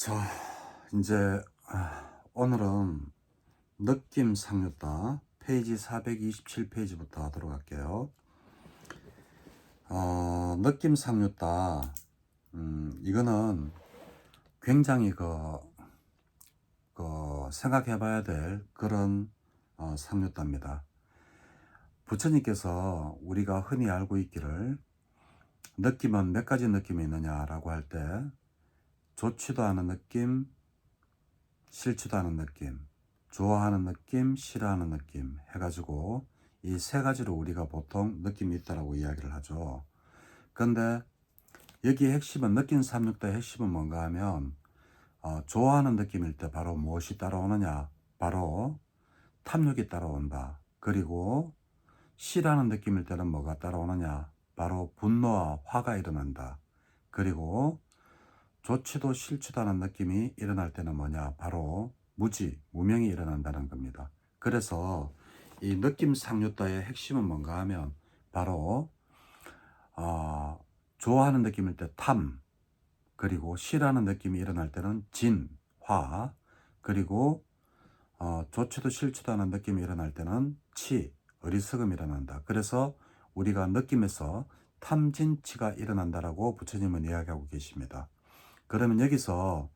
자, 이제 오늘은 느낌 상류다 페이지 427페이지부터 하도록 할게요. 느낌 상류다 이거는 굉장히 생각해 봐야 될 그런 상류다입니다. 부처님께서 우리가 흔히 알고 있기를 느낌은 몇 가지 느낌이 있느냐라고 할 때 좋지도 않은 느낌, 싫지도 않은 느낌, 좋아하는 느낌, 싫어하는 느낌 해가지고 이 세 가지로 우리가 보통 느낌이 있다라고 이야기를 하죠. 근데 여기 핵심은 느낌 삼육도의 핵심은 뭔가 하면 좋아하는 느낌일 때 바로 무엇이 따라오느냐, 바로 탐욕이 따라온다. 그리고 싫어하는 느낌일 때는 뭐가 따라오느냐, 바로 분노와 화가 일어난다. 그리고 좋지도 싫지도 않은 느낌이 일어날 때는 뭐냐, 바로 무명이 일어난다는 겁니다. 그래서 이 느낌 상류다의 핵심은 뭔가 하면 바로 좋아하는 느낌일 때 탐, 그리고 싫어하는 느낌이 일어날 때는 진, 화, 그리고 좋지도 싫지도 않은 느낌이 일어날 때는 치, 어리석음이 일어난다. 그래서 우리가 느낌에서 탐진치가 일어난다라고 부처님은 이야기하고 계십니다. 그러면 여기서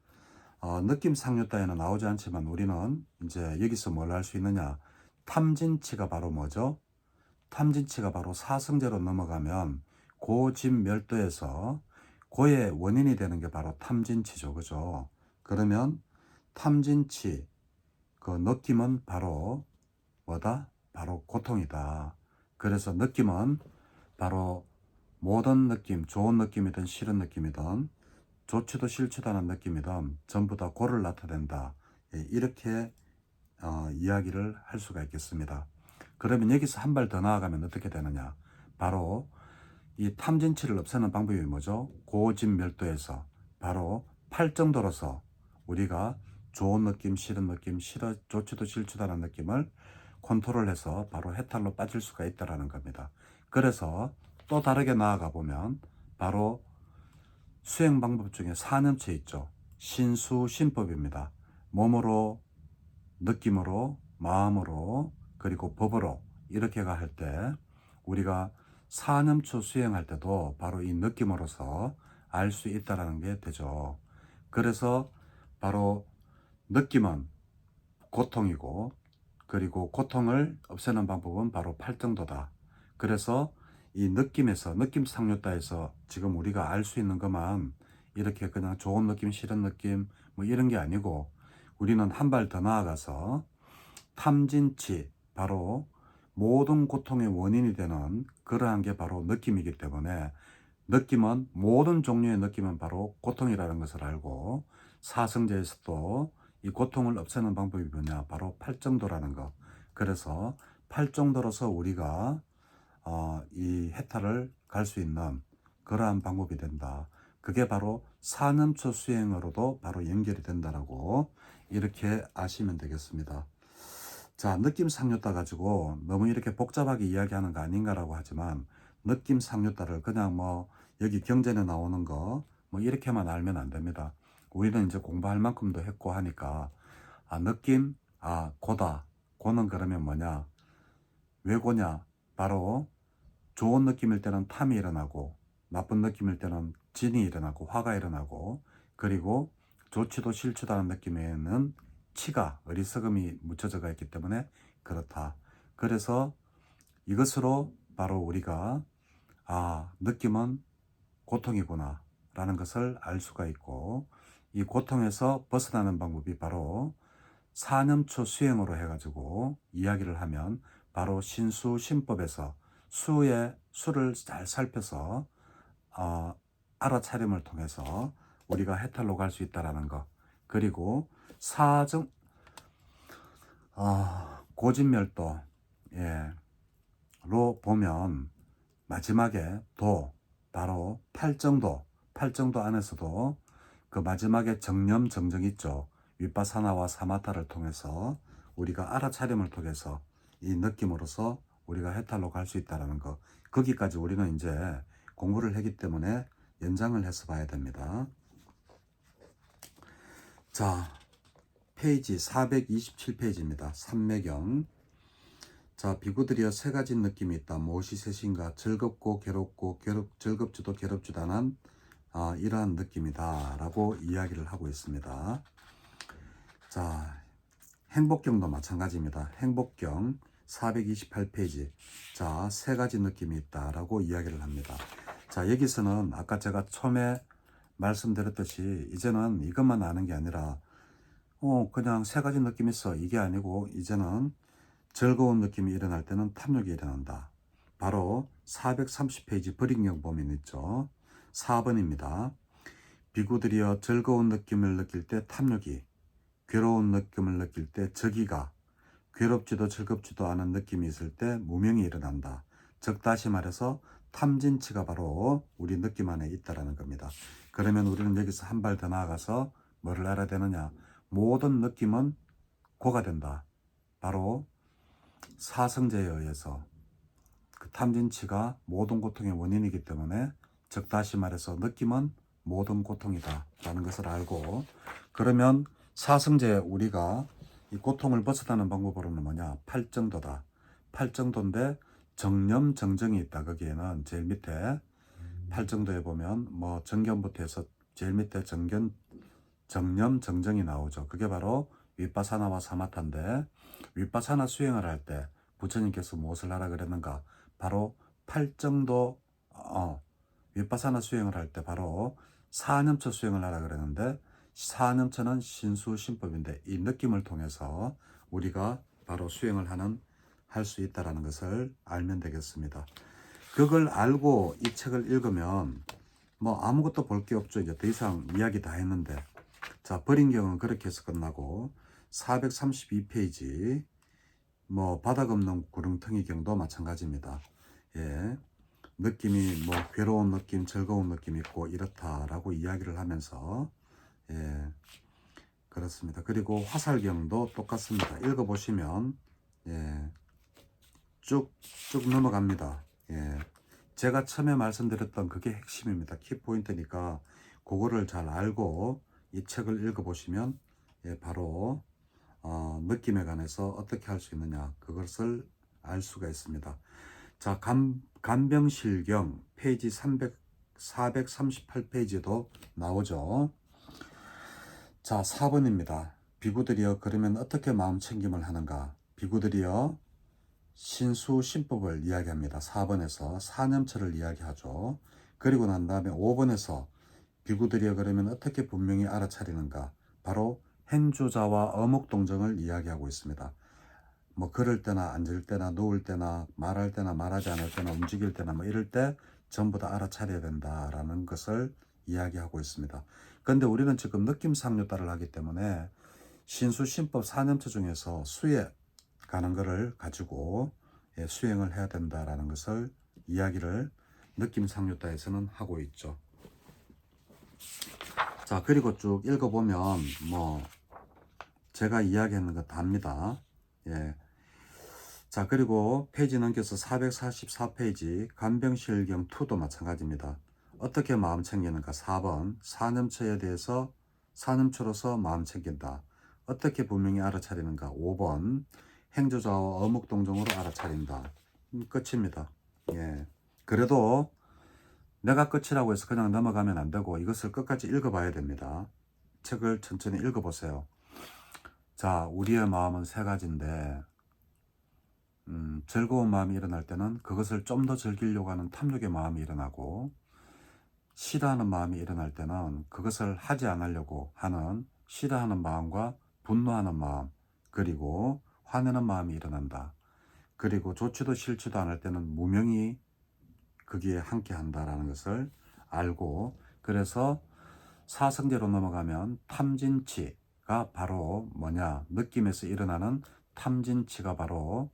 느낌 상류다에는 나오지 않지만 우리는 이제 여기서 뭘 할 수 있느냐, 탐진치가 바로 뭐죠? 탐진치가 바로 사성제로 넘어가면 고진멸도에서 고의 원인이 되는 게 바로 탐진치죠. 그죠? 그러면 탐진치, 그 느낌은 바로 뭐다? 바로 고통이다. 그래서 느낌은 바로 모든 느낌, 좋은 느낌이든 싫은 느낌이든 좋지도 싫지도 않은 느낌이든 전부 다 고를 나타낸다. 이렇게 이야기를 할 수가 있겠습니다. 그러면 여기서 한 발 더 나아가면 어떻게 되느냐? 바로 이 탐진치를 없애는 방법이 뭐죠? 고진멸도에서 바로 팔 정도로서 우리가 좋은 느낌, 싫은 느낌, 좋지도 싫지도 않은 느낌을 컨트롤해서 바로 해탈로 빠질 수가 있다는 겁니다. 그래서 또 다르게 나아가 보면 바로 수행 방법 중에 사념체 있죠. 신수신법입니다. 몸으로, 느낌으로, 마음으로, 그리고 법으로 이렇게가 할 때 우리가 사념초 수행할 때도 바로 이 느낌으로서 알 수 있다는 게 되죠. 그래서 바로 느낌은 고통이고, 그리고 고통을 없애는 방법은 바로 팔정도다. 그래서 이 느낌에서, 느낌 상류다에서 지금 우리가 알 수 있는 것만 이렇게 그냥 좋은 느낌, 싫은 느낌 뭐 이런 게 아니고, 우리는 한 발 더 나아가서 탐진치, 바로 모든 고통의 원인이 되는 그러한 게 바로 느낌이기 때문에 느낌은, 모든 종류의 느낌은 바로 고통이라는 것을 알고, 사성제에서도 이 고통을 없애는 방법이 뭐냐, 바로 팔정도라는 것. 그래서 팔정도로서 우리가 이 해탈을 갈 수 있는 그러한 방법이 된다. 그게 바로 사념초 수행으로도 바로 연결이 된다라고 이렇게 아시면 되겠습니다. 자, 느낌 상류다 가지고 너무 이렇게 복잡하게 이야기하는 거 아닌가라고 하지만, 느낌 상류다를 그냥 뭐 여기 경전에 나오는 거 뭐 이렇게만 알면 안 됩니다. 우리는 이제 공부할 만큼도 했고 하니까 느낌, 고다. 고는 그러면 뭐냐? 왜 고냐? 바로 좋은 느낌일 때는 탐이 일어나고, 나쁜 느낌일 때는 진이 일어나고, 화가 일어나고, 그리고 좋지도 싫지도 않은 느낌에는 치가, 어리석음이 묻혀져가 있기 때문에 그렇다. 그래서 이것으로 바로 우리가 느낌은 고통이구나 라는 것을 알 수가 있고, 이 고통에서 벗어나는 방법이 바로 사념초 수행으로 해가지고 이야기를 하면 바로 신수신법에서 수를 잘 살펴서 알아차림을 통해서 우리가 해탈로 갈 수 있다라는 것. 그리고 사정 고진멸도 로 보면 마지막에 바로 팔정도 안에서도 그 마지막에 정념 정정 있죠. 윗바사나와 사마타를 통해서 우리가 알아차림을 통해서 이 느낌으로서 우리가 해탈로 갈 수 있다는 거. 거기까지 우리는 이제 공부를 했기 때문에 연장을 해서 봐야 됩니다. 자, 페이지 427페이지입니다. 삼매경. 자, 비구들이여 세 가지 느낌이 있다. 무엇이 셋인가? 즐겁고 괴롭고 즐겁지도 괴롭지도 않은 이러한 느낌이다 라고 이야기를 하고 있습니다. 자, 행복경도 마찬가지입니다. 행복경 428페이지. 자, 세 가지 느낌이 있다 라고 이야기를 합니다. 자, 여기서는 아까 제가 처음에 말씀드렸듯이 이제는 이것만 아는 게 아니라 그냥 세 가지 느낌이 있어 이게 아니고 이제는 즐거운 느낌이 일어날 때는 탐욕이 일어난다. 바로 430페이지 불인경범인 있죠. 4번입니다. 비구들이여 즐거운 느낌을 느낄 때 탐욕이, 괴로운 느낌을 느낄 때 적이가, 괴롭지도 즐겁지도 않은 느낌이 있을 때 무명이 일어난다. 즉 다시 말해서 탐진치가 바로 우리 느낌 안에 있다라는 겁니다. 그러면 우리는 여기서 한 발 더 나아가서 뭐를 알아야 되느냐? 모든 느낌은 고가 된다. 바로 사성제에 의해서 그 탐진치가 모든 고통의 원인이기 때문에 즉 다시 말해서 느낌은 모든 고통이다 라는 것을 알고, 그러면 사성제 우리가 이 고통을 벗어나는 방법으로는 뭐냐? 팔정도다. 팔정도인데 정념정정이 있다. 거기에는 제일 밑에 팔정도에 보면 뭐 정견부터 해서 제일 밑에 정념정정이 나오죠. 그게 바로 윗바사나와 사마타인데, 윗바사나 수행을 할 때 부처님께서 무엇을 하라 그랬는가? 바로 팔정도, 윗바사나 수행을 할 때 바로 사념처 수행을 하라 그랬는데, 사념처는 신수신법인데 이 느낌을 통해서 우리가 바로 수행을 할 수 있다라는 것을 알면 되겠습니다. 그걸 알고 이 책을 읽으면 뭐 아무것도 볼 게 없죠. 이제 더 이상 이야기 다 했는데. 자, 버린경은 그렇게 해서 끝나고 432페이지 뭐 바닥 없는 구릉텅이 경도 마찬가지입니다. 예. 느낌이 뭐 괴로운 느낌, 즐거운 느낌 있고 이렇다라고 이야기를 하면서 예. 그렇습니다. 그리고 화살경도 똑같습니다. 읽어보시면 예. 쭉쭉 넘어갑니다. 예. 제가 처음에 말씀드렸던 그게 핵심입니다. 키포인트니까 그거를 잘 알고 이 책을 읽어보시면 예, 바로 느낌에 관해서 어떻게 할 수 있느냐 그것을 알 수가 있습니다. 자, 간병실경 페이지 438페이지도 나오죠. 자, 4번입니다. 비구들이여 그러면 어떻게 마음 챙김을 하는가? 비구들이여 신수신법을 이야기합니다. 4번에서 사념처를 이야기하죠. 그리고 난 다음에 5번에서 비구들이여 그러면 어떻게 분명히 알아차리는가? 바로 행주자와 어묵동정을 이야기하고 있습니다. 뭐 걸을 때나 앉을 때나 누울 때나 말할 때나 말하지 않을 때나 움직일 때나 뭐 이럴 때 전부 다 알아차려야 된다라는 것을 이야기하고 있습니다. 그런데 우리는 지금 느낌상류따를 하기 때문에 신수신법 사념처 중에서 수에 가는 것을 가지고 수행을 해야 된다라는 것을 이야기를 느낌상류따에서는 하고 있죠. 자, 그리고 쭉 읽어보면 뭐 제가 이야기하는 거 답니다. 예. 자, 그리고 페이지 넘겨서 444페이지 간병실경 2도 마찬가지입니다. 어떻게 마음 챙기는가? 4번 사념처에 대해서 사념처로서 마음 챙긴다. 어떻게 분명히 알아차리는가? 5번 행조자와 어묵동정으로 알아차린다. 끝입니다. 예. 그래도 내가 끝이라고 해서 그냥 넘어가면 안 되고 이것을 끝까지 읽어봐야 됩니다. 책을 천천히 읽어보세요. 자, 우리의 마음은 세 가지인데 즐거운 마음이 일어날 때는 그것을 좀 더 즐기려고 하는 탐욕의 마음이 일어나고, 싫어하는 마음이 일어날 때는 그것을 하지 않으려고 하는 싫어하는 마음과 분노하는 마음, 그리고 화내는 마음이 일어난다. 그리고 좋지도 싫지도 않을 때는 무명이 거기에 함께 한다라는 것을 알고, 그래서 사성제로 넘어가면 탐진치가 바로 뭐냐? 느낌에서 일어나는 탐진치가 바로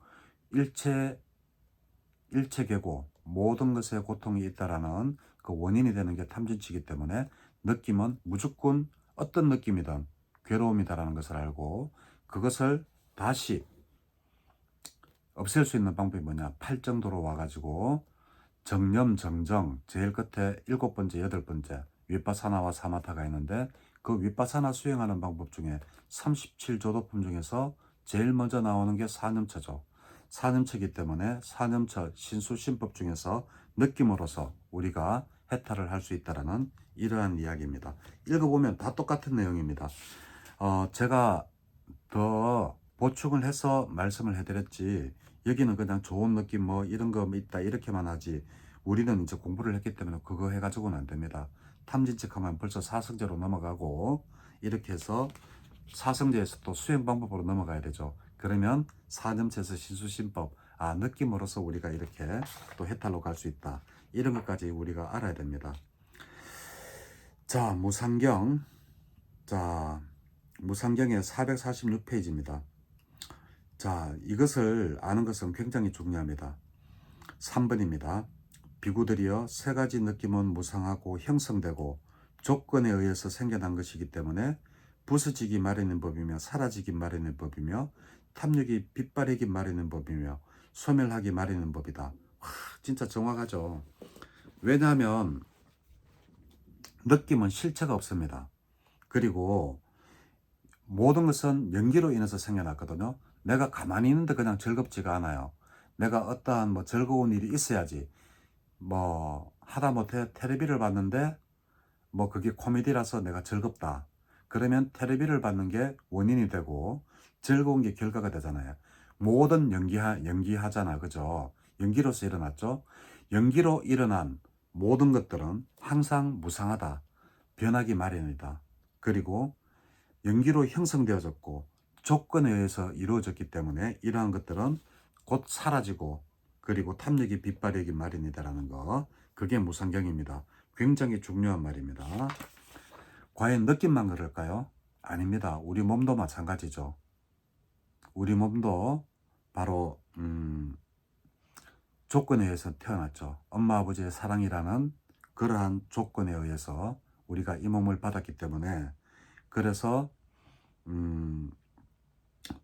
일체계고 모든 것에 고통이 있다라는 그 원인이 되는 게 탐진치이기 때문에 느낌은 무조건 어떤 느낌이든 괴로움이다라는 것을 알고, 그것을 다시 없앨 수 있는 방법이 뭐냐? 팔정도로 와가지고 정념정정 제일 끝에 7번째, 8번째 윗바사나와 사마타가 있는데 그 윗바사나 수행하는 방법 중에 37조도품 중에서 제일 먼저 나오는 게 사념처죠. 사념처이기 때문에 사념처 신수신법 중에서 느낌으로서 우리가 해탈을 할 수 있다라는 이러한 이야기입니다. 읽어보면 다 똑같은 내용입니다. 제가 더 보충을 해서 말씀을 해드렸지, 여기는 그냥 좋은 느낌 뭐 이런 거 있다 이렇게만 하지, 우리는 이제 공부를 했기 때문에 그거 해가지고는 안 됩니다. 탐진칙하면 벌써 사성제로 넘어가고, 이렇게 해서 사성제에서 또 수행 방법으로 넘어가야 되죠. 그러면 사념체에서 신수신법, 느낌으로서 우리가 이렇게 또 해탈로 갈 수 있다, 이런 것까지 우리가 알아야 됩니다. 자, 무상경. 자, 무상경의 446페이지입니다. 자, 이것을 아는 것은 굉장히 중요합니다. 3번입니다. 비구들이여, 세 가지 느낌은 무상하고 형성되고 조건에 의해서 생겨난 것이기 때문에 부서지기 마련인 법이며 사라지기 마련인 법이며 탐욕이 빛바래기 마련인 법이며 소멸하기 마련인 법이다. 와, 진짜 정확하죠. 왜냐하면 느낌은 실체가 없습니다. 그리고 모든 것은 연기로 인해서 생겨났거든요. 내가 가만히 있는데 그냥 즐겁지가 않아요. 내가 어떠한 뭐 즐거운 일이 있어야지. 뭐 하다못해 텔레비를 봤는데 뭐 그게 코미디라서 내가 즐겁다. 그러면 텔레비를 받는 게 원인이 되고 즐거운 게 결과가 되잖아요. 모든 연기하잖아. 그죠? 연기로서 일어났죠. 연기로 일어난 모든 것들은 항상 무상하다. 변하기 마련이다. 그리고 연기로 형성되어졌고 조건에 의해서 이루어졌기 때문에 이러한 것들은 곧 사라지고 그리고 탐욕이 빛발하기 마련이다라는 거, 그게 무상경입니다. 굉장히 중요한 말입니다. 과연 느낌만 그럴까요? 아닙니다. 우리 몸도 마찬가지죠. 우리 몸도 바로 조건에 의해서 태어났죠. 엄마 아버지의 사랑이라는 그러한 조건에 의해서 우리가 이 몸을 받았기 때문에, 그래서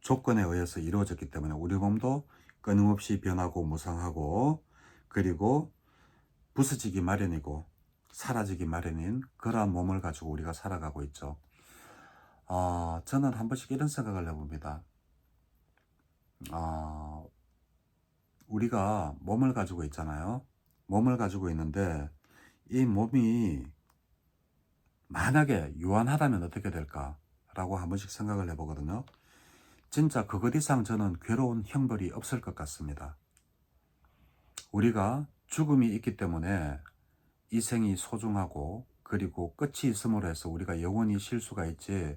조건에 의해서 이루어졌기 때문에 우리 몸도 끊임없이 변하고 무상하고 그리고 부서지기 마련이고 사라지기 마련인 그러한 몸을 가지고 우리가 살아가고 있죠. 저는 한 번씩 이런 생각을 해봅니다. 우리가 몸을 가지고 있잖아요. 몸을 가지고 있는데 이 몸이 만약에 유한하다면 어떻게 될까? 라고 한 번씩 생각을 해보거든요. 진짜 그것 이상 저는 괴로운 형벌이 없을 것 같습니다. 우리가 죽음이 있기 때문에 이 생이 소중하고 그리고 끝이 있음으로 해서 우리가 영원히 쉴 수가 있지,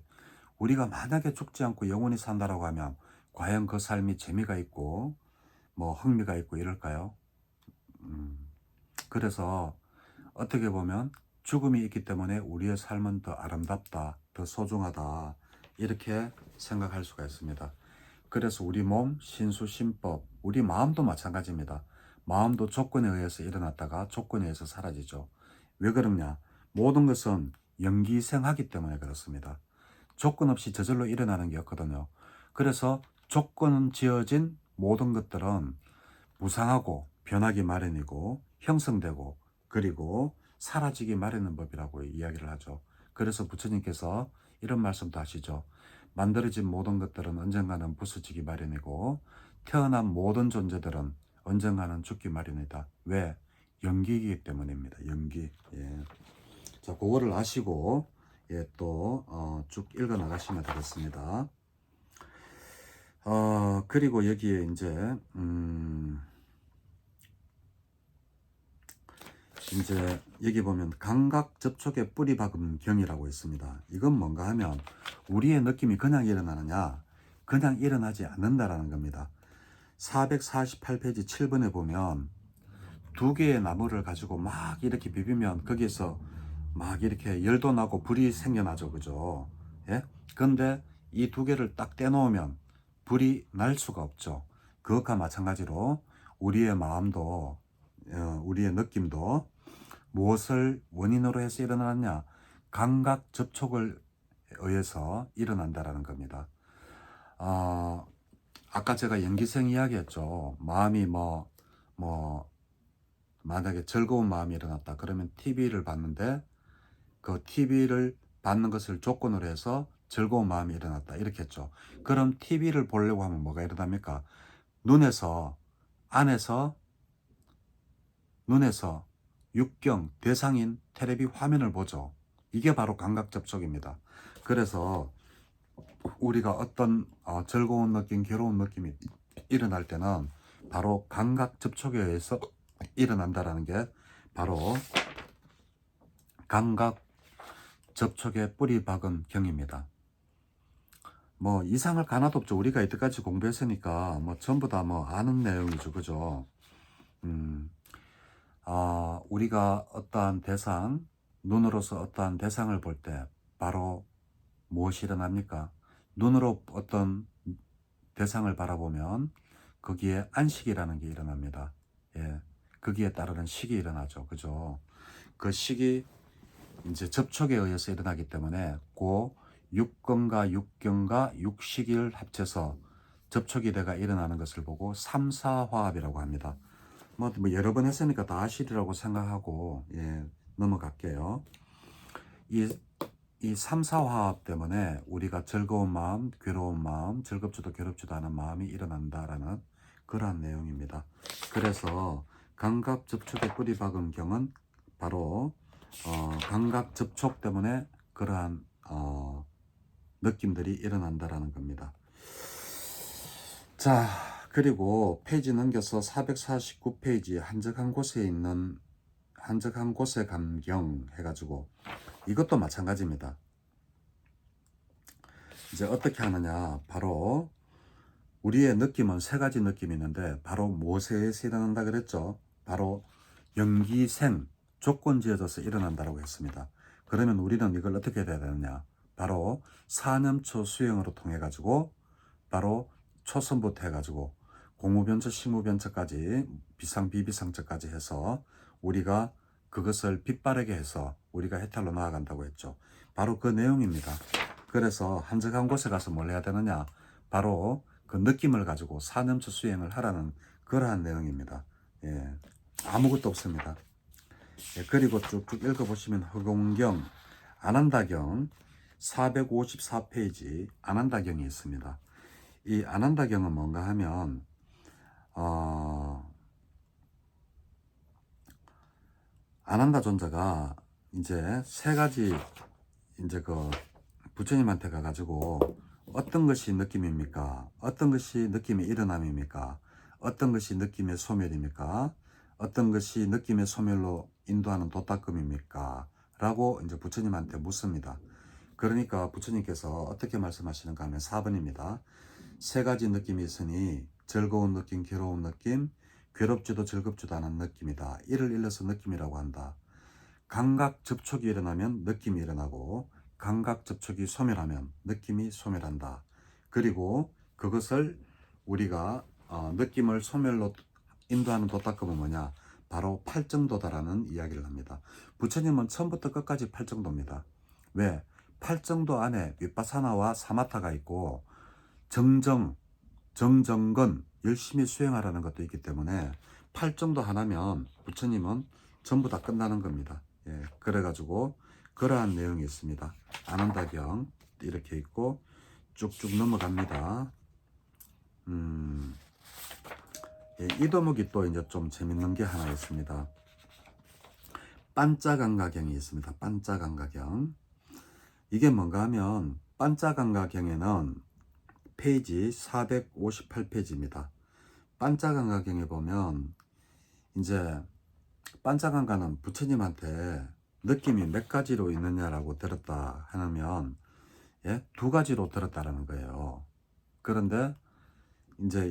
우리가 만약에 죽지 않고 영원히 산다라고 하면 과연 그 삶이 재미가 있고 뭐 흥미가 있고 이럴까요? 그래서 어떻게 보면 죽음이 있기 때문에 우리의 삶은 더 아름답다, 더 소중하다, 이렇게 생각할 수가 있습니다. 그래서 우리 몸, 신수신법, 우리 마음도 마찬가지입니다. 마음도 조건에 의해서 일어났다가 조건에 의해서 사라지죠. 왜 그러냐? 모든 것은 연기생하기 때문에 그렇습니다. 조건 없이 저절로 일어나는 게 없거든요. 그래서 조건 지어진 모든 것들은 무상하고 변하기 마련이고 형성되고 그리고 사라지기 마련인 법이라고 이야기를 하죠. 그래서 부처님께서 이런 말씀도 하시죠. 만들어진 모든 것들은 언젠가는 부서지기 마련이고 태어난 모든 존재들은 언젠가는 죽기 마련이다. 왜? 연기이기 때문입니다. 연기. 예. 자, 그거를 아시고 또 쭉 읽어 나가시면 되겠습니다. 그리고 여기에 이제 여기 보면 감각 접촉의 뿌리 박음 경이라고 있습니다. 이건 뭔가 하면 우리의 느낌이 그냥 일어나느냐? 그냥 일어나지 않는다라는 겁니다. 448페이지 7번에 보면 두 개의 나무를 가지고 막 이렇게 비비면 거기에서 막 이렇게 열도 나고 불이 생겨나죠. 그죠? 예? 근데 이 두 개를 딱 떼놓으면 불이 날 수가 없죠. 그것과 마찬가지로 우리의 마음도 우리의 느낌도 무엇을 원인으로 해서 일어나느냐? 감각 접촉을 의해서 일어난다라는 겁니다. 아까 제가 연기생 이야기했죠. 마음이 만약에 즐거운 마음이 일어났다 그러면 TV를 봤는데 그 TV를 받는 것을 조건으로 해서 즐거운 마음이 일어났다. 이렇게 했죠. 그럼 TV를 보려고 하면 뭐가 일어납니까? 눈에서, 안에서, 눈에서 육경, 대상인 텔레비 화면을 보죠. 이게 바로 감각 접촉입니다. 그래서 우리가 어떤 즐거운 느낌, 괴로운 느낌이 일어날 때는 바로 감각 접촉에 의해서 일어난다라는 게 바로 감각 접촉의 뿌리 박은 경입니다. 뭐 이상할 거 하나도 없죠. 우리가 이때까지 공부했으니까 뭐 전부 다 뭐 아는 내용이죠. 그죠? 우리가 어떠한 대상, 눈으로서 어떠한 대상을 볼 때 바로 무엇이 일어납니까? 눈으로 어떤 대상을 바라보면 거기에 안식이라는 게 일어납니다. 예. 거기에 따르는 식이 일어나죠. 그죠? 그 식이 이제 접촉에 의해서 일어나기 때문에 그 육근과 육경과 육식을 합쳐서 접촉이 돼가 일어나는 것을 보고 삼사화합이라고 합니다. 뭐 여러 번 했으니까 다 아시리라고 생각하고 넘어갈게요. 이 삼사화합 때문에 우리가 즐거운 마음, 괴로운 마음, 즐겁지도 괴롭지도 않은 마음이 일어난다라는 그러한 내용입니다. 그래서 감각 접촉의 뿌리 박은 경은 바로 감각 접촉 때문에 그러한 느낌들이 일어난다라는 겁니다. 자, 그리고 페이지 넘겨서 449페이지 한적한 곳에 있는 한적한 곳의 감경 해가지고 이것도 마찬가지입니다. 이제 어떻게 하느냐, 바로 우리의 느낌은 세 가지 느낌이 있는데 바로 무엇에 의해서 일어난다 그랬죠? 바로 연기생, 조건 지어져서 일어난다고 했습니다. 그러면 우리는 이걸 어떻게 해야 되느냐, 바로 사념초 수행으로 통해 가지고 바로 초선부터 해가지고 공무변처, 식무변처까지 비상, 비비상처까지 해서 우리가 그것을 빛바르게 해서 우리가 해탈로 나아간다고 했죠. 바로 그 내용입니다. 그래서 한적한 곳에 가서 뭘 해야 되느냐, 바로 그 느낌을 가지고 사념처 수행을 하라는 그러한 내용입니다. 예, 아무것도 없습니다. 예, 그리고 쭉쭉 읽어보시면 허공경, 아난다경 454페이지 아난다경이 있습니다. 이 아난다경은 뭔가 하면 아난다 존자가 이제 세 가지 이제 그 부처님한테 가가지고 어떤 것이 느낌입니까? 어떤 것이 느낌의 일어남입니까? 어떤 것이 느낌의 소멸입니까? 어떤 것이 느낌의 소멸로 인도하는 도닦음입니까? 라고 이제 부처님한테 묻습니다. 그러니까 부처님께서 어떻게 말씀하시는가 하면 4번입니다. 세 가지 느낌이 있으니 즐거운 느낌, 괴로운 느낌, 괴롭지도 즐겁지도 않은 느낌이다. 이를 일러서 느낌이라고 한다. 감각 접촉이 일어나면 느낌이 일어나고 감각 접촉이 소멸하면 느낌이 소멸한다. 그리고 그것을 우리가 느낌을 소멸로 인도하는 도닦음은 뭐냐? 바로 팔정도다라는 이야기를 합니다. 부처님은 처음부터 끝까지 팔정도입니다. 왜? 팔정도 안에 윗바사나와 사마타가 있고 정정건 열심히 수행하라는 것도 있기 때문에 팔정도 하나면 부처님은 전부 다 끝나는 겁니다. 예, 그래가지고 그러한 내용이 있습니다. 아난다경 이렇게 있고 쭉쭉 넘어갑니다. 예, 이 도목이 또 이제 좀 재밌는 게 하나 있습니다. 반짜강가경이 있습니다. 반짜강가경. 이게 뭔가 하면 반짜강가경에는 페이지 458페이지입니다. 반짜강가경에 보면 이제 반짜강가는 부처님한테 느낌이 몇 가지로 있느냐라고 들었다 하면 예? 두 가지로 들었다라는 거예요. 그런데 이제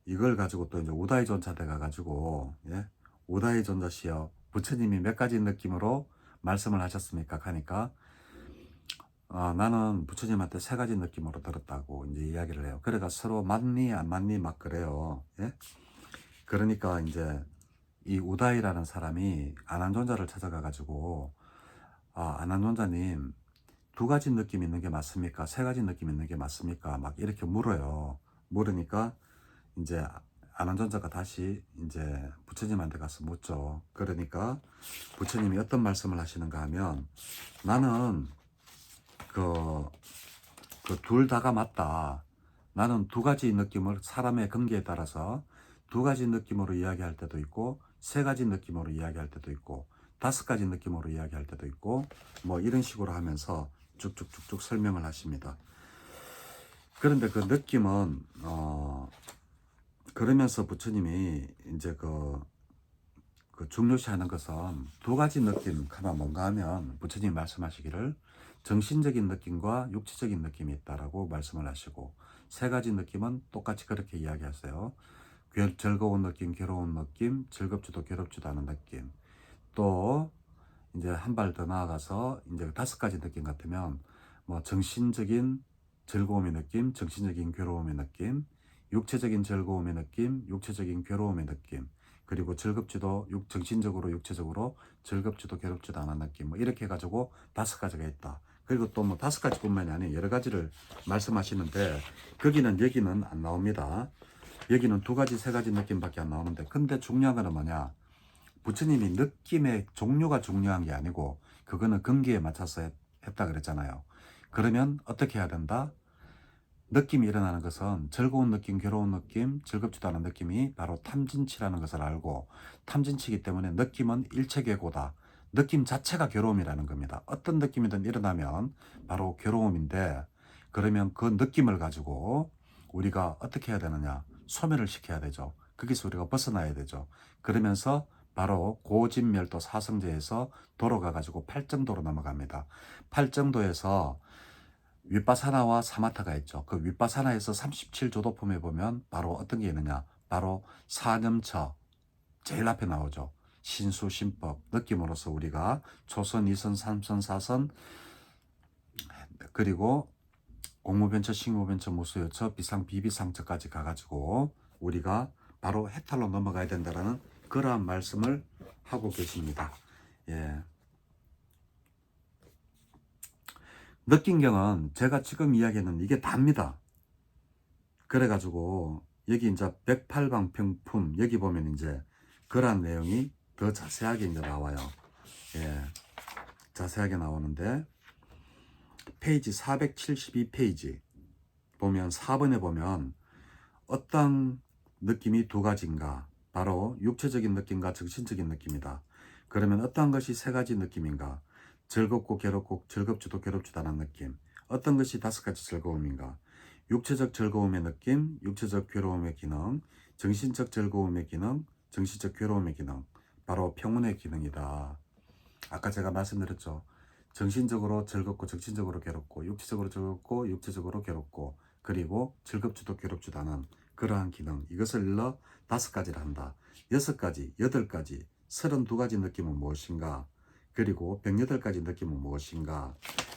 이걸 가지고 또 이제 우다이 존자대 가가지고 예? 우다이 존자시여 부처님이 몇 가지 느낌으로 말씀을 하셨습니까? 하니까 나는 부처님한테 세 가지 느낌으로 들었다고 이제 이야기를 해요. 그러니까 서로 맞니 안 맞니 막 그래요. 예? 그러니까 이제 이 우다이라는 사람이 아난존자를 찾아가 가지고 아난존자님 두 가지 느낌 있는 게 맞습니까? 세 가지 느낌 있는 게 맞습니까? 막 이렇게 물어요. 물으니까 이제 안원전자가 다시 이제 부처님한테 가서 묻죠. 그러니까 부처님이 어떤 말씀을 하시는가 하면, 나는 그 둘 다가 맞다. 나는 두 가지 느낌을, 사람의 근기에 따라서 두 가지 느낌으로 이야기할 때도 있고, 세 가지 느낌으로 이야기할 때도 있고, 다섯 가지 느낌으로 이야기할 때도 있고, 뭐 이런 식으로 하면서 쭉쭉쭉쭉 설명을 하십니다. 그런데 그 느낌은 그러면서 부처님이 이제 그 중요시하는 것은 두 가지 느낌 하나 뭔가 하면, 부처님이 말씀하시기를 정신적인 느낌과 육체적인 느낌이 있다라고 말씀을 하시고, 세 가지 느낌은 똑같이 그렇게 이야기하세요. 즐거운 느낌, 괴로운 느낌, 즐겁지도 괴롭지도 않은 느낌. 또 이제 한 발 더 나아가서 이제 다섯 가지 느낌 같으면, 뭐 정신적인 즐거움의 느낌, 정신적인 괴로움의 느낌, 육체적인 즐거움의 느낌, 육체적인 괴로움의 느낌, 그리고 즐겁지도 정신적으로 육체적으로 즐겁지도 괴롭지도 않은 느낌, 뭐 이렇게 해가지고 다섯 가지가 있다. 그리고 또 뭐 다섯 가지뿐만이 아니라 여러 가지를 말씀하시는데, 거기는 여기는 안 나옵니다. 여기는 두 가지 세 가지 느낌밖에 안 나오는데, 근데 중요한 거는 뭐냐, 부처님이 느낌의 종류가 중요한 게 아니고 그거는 근기에 맞춰서 했다 그랬잖아요. 그러면 어떻게 해야 된다? 느낌이 일어나는 것은 즐거운 느낌, 괴로운 느낌, 즐겁지도 않은 느낌이 바로 탐진치라는 것을 알고, 탐진치이기 때문에 느낌은 일체괴고다. 느낌 자체가 괴로움이라는 겁니다. 어떤 느낌이든 일어나면 바로 괴로움인데, 그러면 그 느낌을 가지고 우리가 어떻게 해야 되느냐? 소멸을 시켜야 되죠. 거기서 우리가 벗어나야 되죠. 그러면서 바로 고진멸도 사성제에서 도로가 가지고 팔정도로 넘어갑니다. 팔정도에서 윗바사나와 사마타가 있죠. 그 윗바사나에서 37조도품에 보면 바로 어떤 게 있느냐, 바로 사념처 제일 앞에 나오죠. 신수신법, 느낌으로서 우리가 초선, 2선, 3선, 4선, 그리고 공무변처, 식무변처, 무수여처, 비상, 비비상처까지 가가지고 우리가 바로 해탈로 넘어가야 된다라는 그러한 말씀을 하고 계십니다. 예. 느낀경은 제가 지금 이야기하는 이게 답니다. 그래가지고 여기 이제 108방평품 여기 보면 이제 그러한 내용이 더 자세하게 이제 나와요. 예. 자세하게 나오는데, 페이지 472페이지 보면 4번에 보면 어떤 느낌이 두 가지인가? 바로 육체적인 느낌과 정신적인 느낌이다. 그러면 어떤 것이 세 가지 느낌인가? 즐겁고 괴롭고 즐겁지도 괴롭지도 않은 느낌. 어떤 것이 다섯 가지 즐거움인가? 육체적 즐거움의 느낌, 육체적 괴로움의 기능, 정신적 즐거움의 기능, 정신적 괴로움의 기능. 바로 평온의 기능이다. 아까 제가 말씀드렸죠. 정신적으로 즐겁고 정신적으로 괴롭고, 육체적으로 즐겁고 육체적으로 괴롭고, 그리고 즐겁지도 괴롭지도 않은 그러한 기능, 이것을 일러 다섯 가지를 한다. 여섯 가지, 여덟 가지, 32가지 느낌은 무엇인가? 그리고 108가지 느낌은 무엇인가?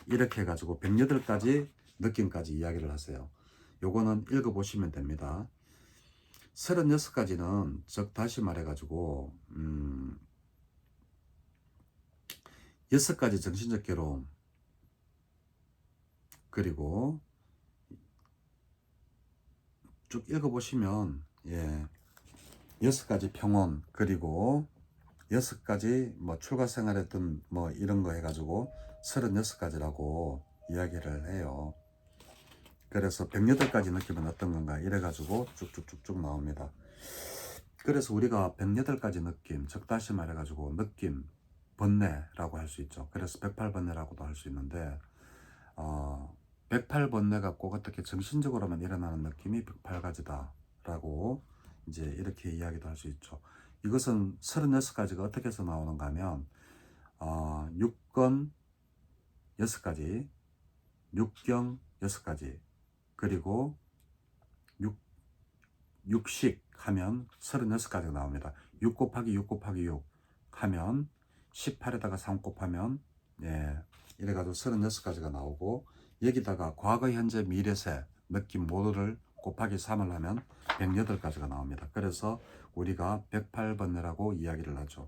이렇게 해가지고 108가지 느낌까지 이야기를 하세요. 요거는 읽어보시면 됩니다. 36가지는 즉 다시 말해가지고 6가지 정신적 괴로움, 그리고 쭉 읽어보시면 6가지 평온, 그리고 6가지 뭐 출가 생활했던 뭐 이런 거 해가지고 36가지라고 이야기를 해요. 그래서 108가지 느낌은 어떤 건가 이래가지고 쭉쭉쭉쭉 나옵니다. 그래서 우리가 108가지 느낌, 즉 다시 말해가지고 느낌, 번뇌라고 할 수 있죠. 그래서 108번뇌라고도 할 수 있는데 108번뇌가 꼭 어떻게 정신적으로만 일어나는 느낌이 108가지다 라고 이제 이렇게 이야기도 할 수 있죠. 이것은 36가지가 어떻게 해서 나오는가 하면 6건 6가지, 6경 6가지, 그리고 6식 하면 36가지가 나옵니다. 6 곱하기 6 곱하기 6 하면 18에다가 3 곱하면 이래가지고 36가지가 나오고, 여기다가 과거, 현재, 미래세 느낌 모두를 곱하기 3을 하면 108가지가 나옵니다. 그래서 우리가 108번뇌라고 이야기를 하죠.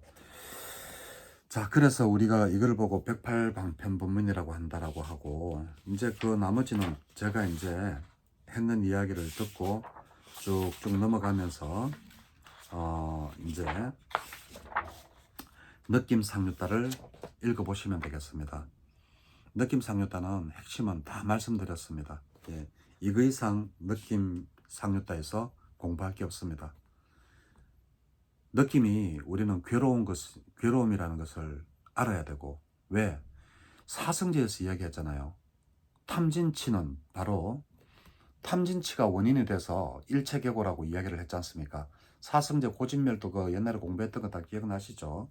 자, 그래서 우리가 이걸 보고 108방편본문이라고 한다라고 하고, 이제 그 나머지는 제가 이제 했는 이야기를 듣고 쭉쭉 넘어가면서 이제 느낌 상류따를 읽어보시면 되겠습니다. 느낌 상류따는 핵심은 다 말씀드렸습니다. 예, 이거 이상 느낌 상류따에서 공부할 게 없습니다. 느낌이 우리는 괴로움이라는 것을 알아야 되고, 왜? 사성제에서 이야기했잖아요. 탐진치는 바로 탐진치가 원인이 돼서 일체계고라고 이야기를 했지 않습니까? 사성제 고진멸도 그 옛날에 공부했던 거 다 기억나시죠?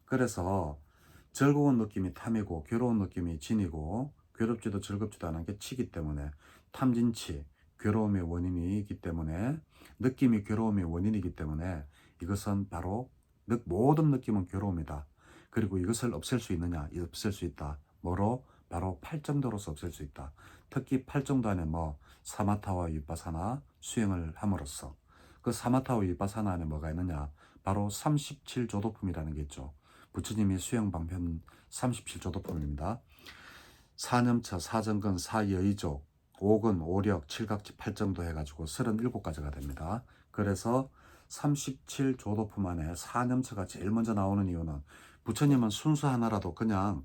그래서 즐거운 느낌이 탐이고 괴로운 느낌이 진이고 괴롭지도 즐겁지도 않은 게 치기 때문에 탐진치, 괴로움의 원인이기 때문에 느낌이 괴로움의 원인이기 때문에 이것은 바로 모든 느낌은 괴로움이다. 그리고 이것을 없앨 수 있느냐? 없앨 수 있다. 뭐로? 바로 팔정도로서 없앨 수 있다. 특히 팔정도 안에 사마타와 위파사나 수행을 함으로써 그 사마타와 위파사나 안에 뭐가 있느냐? 바로 37조도품이라는 게 있죠. 부처님이 수행 방편 37조도품입니다. 사념처, 사정근, 사여의족, 오근, 오력, 칠각지, 팔정도 해가지고 37가지가 됩니다. 그래서 37조도품 안에 사념처가 제일 먼저 나오는 이유는 부처님은 순수 하나라도 그냥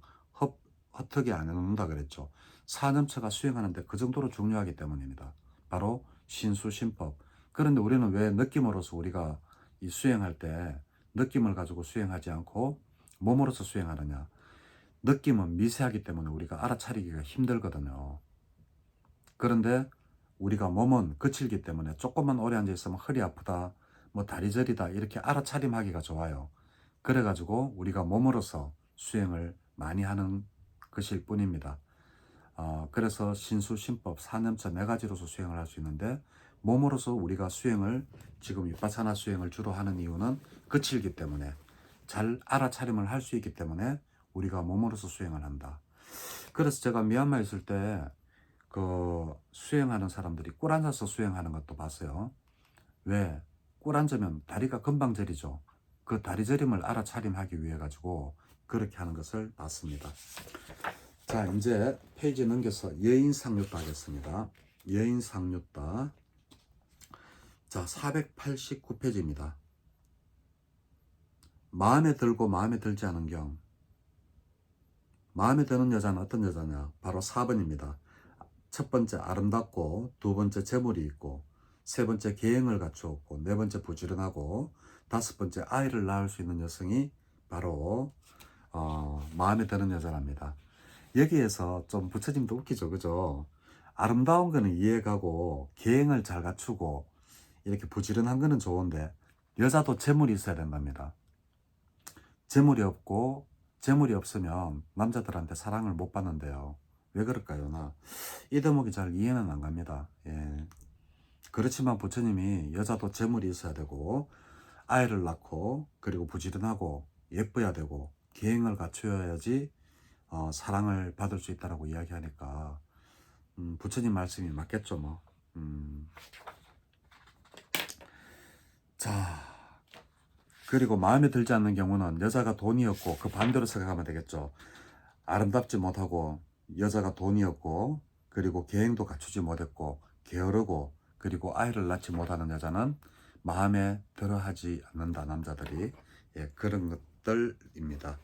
헛되게 안 해놓는다 그랬죠. 사념처가 수행하는데 그 정도로 중요하기 때문입니다. 바로 신수신법. 그런데 우리는 왜 느낌으로서 우리가 이 수행할 때 느낌을 가지고 수행하지 않고 몸으로서 수행하느냐? 느낌은 미세하기 때문에 우리가 알아차리기가 힘들거든요. 그런데 우리가 몸은 거칠기 때문에 조금만 오래 앉아 있으면 허리 아프다, 다리 저리다 이렇게 알아차림하기가 좋아요. 그래가지고 우리가 몸으로서 수행을 많이 하는 것일 뿐입니다. 그래서 신수신법, 사념처 4가지로서 수행을 할 수 있는데 몸으로서 우리가 수행을 지금 위파사나 수행을 주로 하는 이유는 거칠기 때문에 잘 알아차림을 할 수 있기 때문에 우리가 몸으로서 수행을 한다. 그래서 제가 미얀마에 있을 때 그 수행하는 사람들이 꿀 앉아서 수행하는 것도 봤어요. 왜? 꿀 앉으면 다리가 금방 저리죠. 그 다리 저림을 알아차림하기 위해 가지고 그렇게 하는 것을 봤습니다. 자, 이제 페이지 넘겨서 여인상류따 하겠습니다. 여인상류따. 자, 489페이지입니다. 마음에 들고 마음에 들지 않은 경. 마음에 드는 여자는 어떤 여자냐? 바로 4번입니다. 첫 번째 아름답고, 두 번째 재물이 있고, 세 번째 계행을 갖추었고, 네 번째 부지런하고, 다섯 번째 아이를 낳을 수 있는 여성이 바로 마음에 드는 여자랍니다. 여기에서 좀 부처님도 웃기죠, 그죠? 아름다운 거는 이해가고 계행을 잘 갖추고 이렇게 부지런한 거는 좋은데 여자도 재물이 있어야 된답니다. 재물이 없으면 남자들한테 사랑을 못 받는데요. 왜 그럴까요? 이 대목이 잘 이해는 안 갑니다. 예. 그렇지만 부처님이 여자도 재물이 있어야 되고 아이를 낳고 그리고 부지런하고 예뻐야 되고 계행을 갖추어야지 사랑을 받을 수 있다라고 이야기하니까 부처님 말씀이 맞겠죠 뭐. 자, 그리고 마음에 들지 않는 경우는 여자가 돈이었고 그 반대로 생각하면 되겠죠. 아름답지 못하고 여자가 돈이었고 그리고 계행도 갖추지 못했고 게으르고 그리고 아이를 낳지 못하는 여자는 마음에 들어하지 않는다, 남자들이. 예, 그런 것들입니다.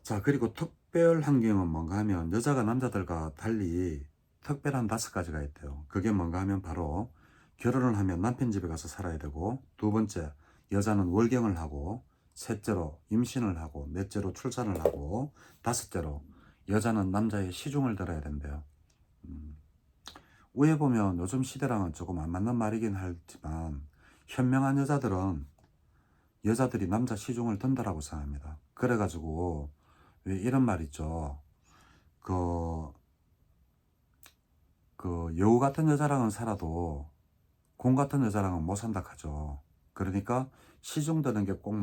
자, 그리고 특별한 경우는 뭔가 하면 여자가 남자들과 달리 특별한 5가지가 있대요. 그게 뭔가 하면 바로 결혼을 하면 남편 집에 가서 살아야 되고, 두 번째 여자는 월경을 하고, 셋째로 임신을 하고, 넷째로 출산을 하고, 다섯째로 여자는 남자의 시중을 들어야 된대요. 위에 보면 요즘 시대랑은 조금 안 맞는 말이긴 하지만 현명한 여자들이 남자 시중을 든다라고 생각합니다. 그래가지고 왜 이런 말 있죠. 여우 같은 여자랑은 살아도 공 같은 여자랑은 못 산다 하죠. 그러니까 시중 드는 게 꼭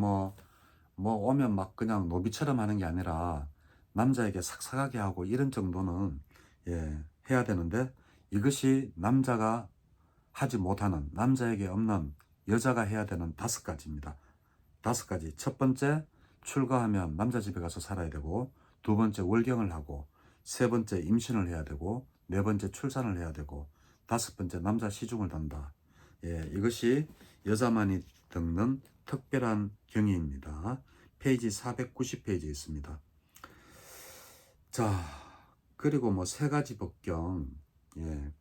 오면 막 그냥 노비처럼 하는 게 아니라 남자에게 삭삭하게 하고 이런 정도는 해야 되는데, 이것이 남자가 하지 못하는, 남자에게 없는 여자가 해야 되는 5가지입니다. 5가지. 첫 번째, 출가하면 남자 집에 가서 살아야 되고, 두 번째 월경을 하고, 세 번째 임신을 해야 되고, 네 번째 출산을 해야 되고, 다섯 번째 남자 시중을 단다. 예, 이것이 여자만이 듣는 특별한 경위입니다. 페이지 490페이지에 있습니다. 자, 그리고 뭐 세 가지 법경. 예.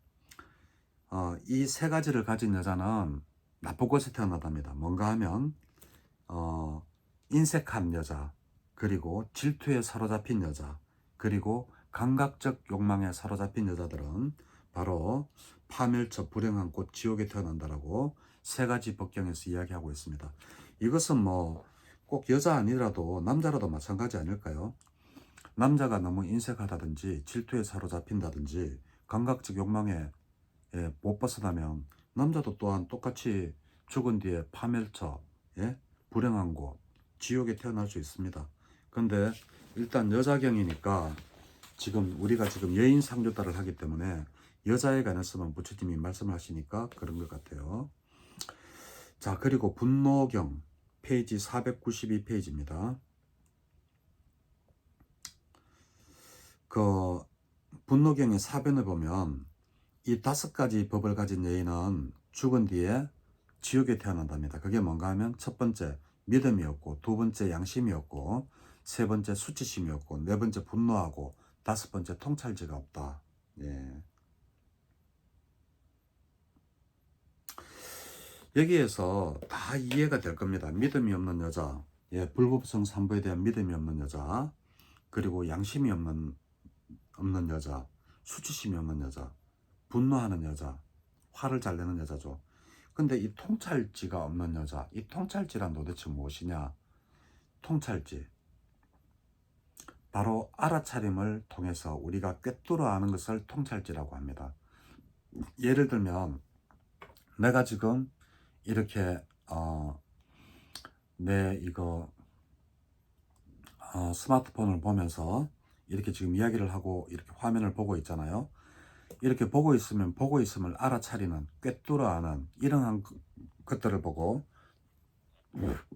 이 세 가지를 가진 여자는 나쁜 곳에 태어나답니다. 뭔가 하면 인색한 여자, 그리고 질투에 사로잡힌 여자, 그리고 감각적 욕망에 사로잡힌 여자들은 바로 파멸처 불행한 곳 지옥에 태어난다라고 세 가지 법경에서 이야기하고 있습니다. 이것은 뭐 꼭 여자 아니라도 남자라도 마찬가지 아닐까요? 남자가 너무 인색하다든지 질투에 사로잡힌다든지 감각적 욕망에 못 벗어나면 남자도 또한 똑같이 죽은 뒤에 파멸처, 불행한 곳, 지옥에 태어날 수 있습니다. 근데 일단 여자경이니까 지금 우리가 지금 여인 상조다를 하기 때문에 여자에 관해서만 부처님이 말씀을 하시니까 그런 것 같아요. 자, 그리고 분노경 페이지 492페이지입니다. 그 분노경의 사변을 보면 이 5가지 법을 가진 여인은 죽은 뒤에 지옥에 태어난답니다. 그게 뭔가 하면 첫 번째 믿음이었고, 두 번째 양심이었고, 세 번째 수치심이었고, 네 번째 분노하고, 다섯 번째 통찰지가 없다. 예. 여기에서 다 이해가 될 겁니다. 믿음이 없는 여자, 불법성 삼부에 대한 믿음이 없는 여자, 그리고 양심이 없는 여자, 수치심이 없는 여자, 분노하는 여자, 화를 잘 내는 여자죠. 근데 이 통찰지가 없는 여자, 이 통찰지란 도대체 무엇이냐? 통찰지, 바로 알아차림을 통해서 우리가 꿰뚫어 아는 것을 통찰지라고 합니다. 예를 들면 내가 지금 이렇게 내 이거 스마트폰을 보면서 이렇게 지금 이야기를 하고 이렇게 화면을 보고 있잖아요. 이렇게 보고 있으면 보고 있음을 알아차리는, 꿰뚫어 아는 이러한 것들을 보고